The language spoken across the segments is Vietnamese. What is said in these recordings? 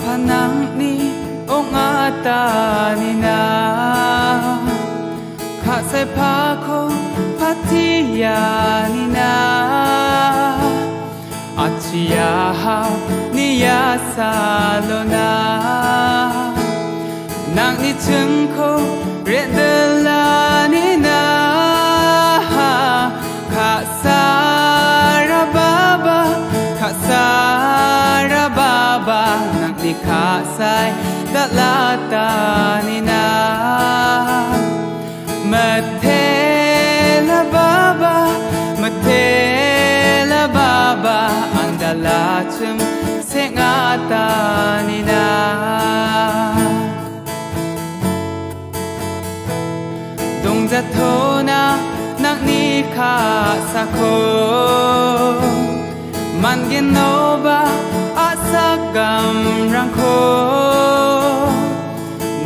panang ni ong ata ni na Kasay pa ko patiya ni na At siyahaw niya salo na Nang ni chừng ko rin dala ni na Kasara baba Nang ni kasay dalata ni na Matela baba Ang dalatum singata ni na Dong zato na nang ni kasako Man ginoba asagam rangko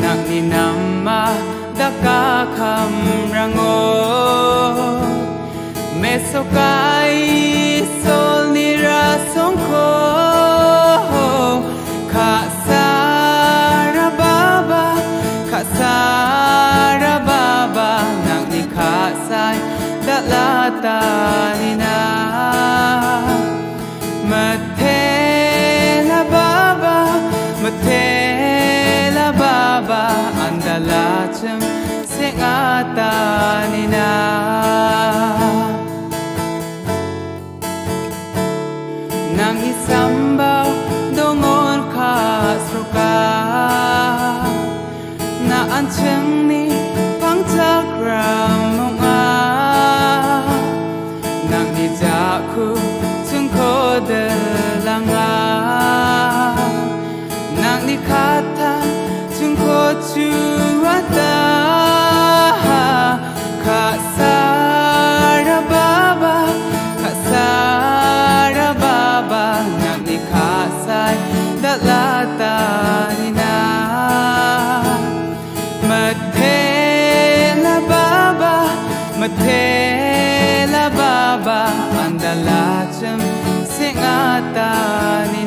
Nang ninama dakakam rango Mesokai sol nirasong ko Kasara baba Nang nikasay dalata ni na Matela baba Ang dalatum singata ni na Nang isambaw dongon kasruka Na ancheng ni pangtakram mga Nang nijaku tungko delanga Nang nikata tungko chuata Kasara baba Nang nikasay dalata ni na Matela baba Ang dalatum singata ni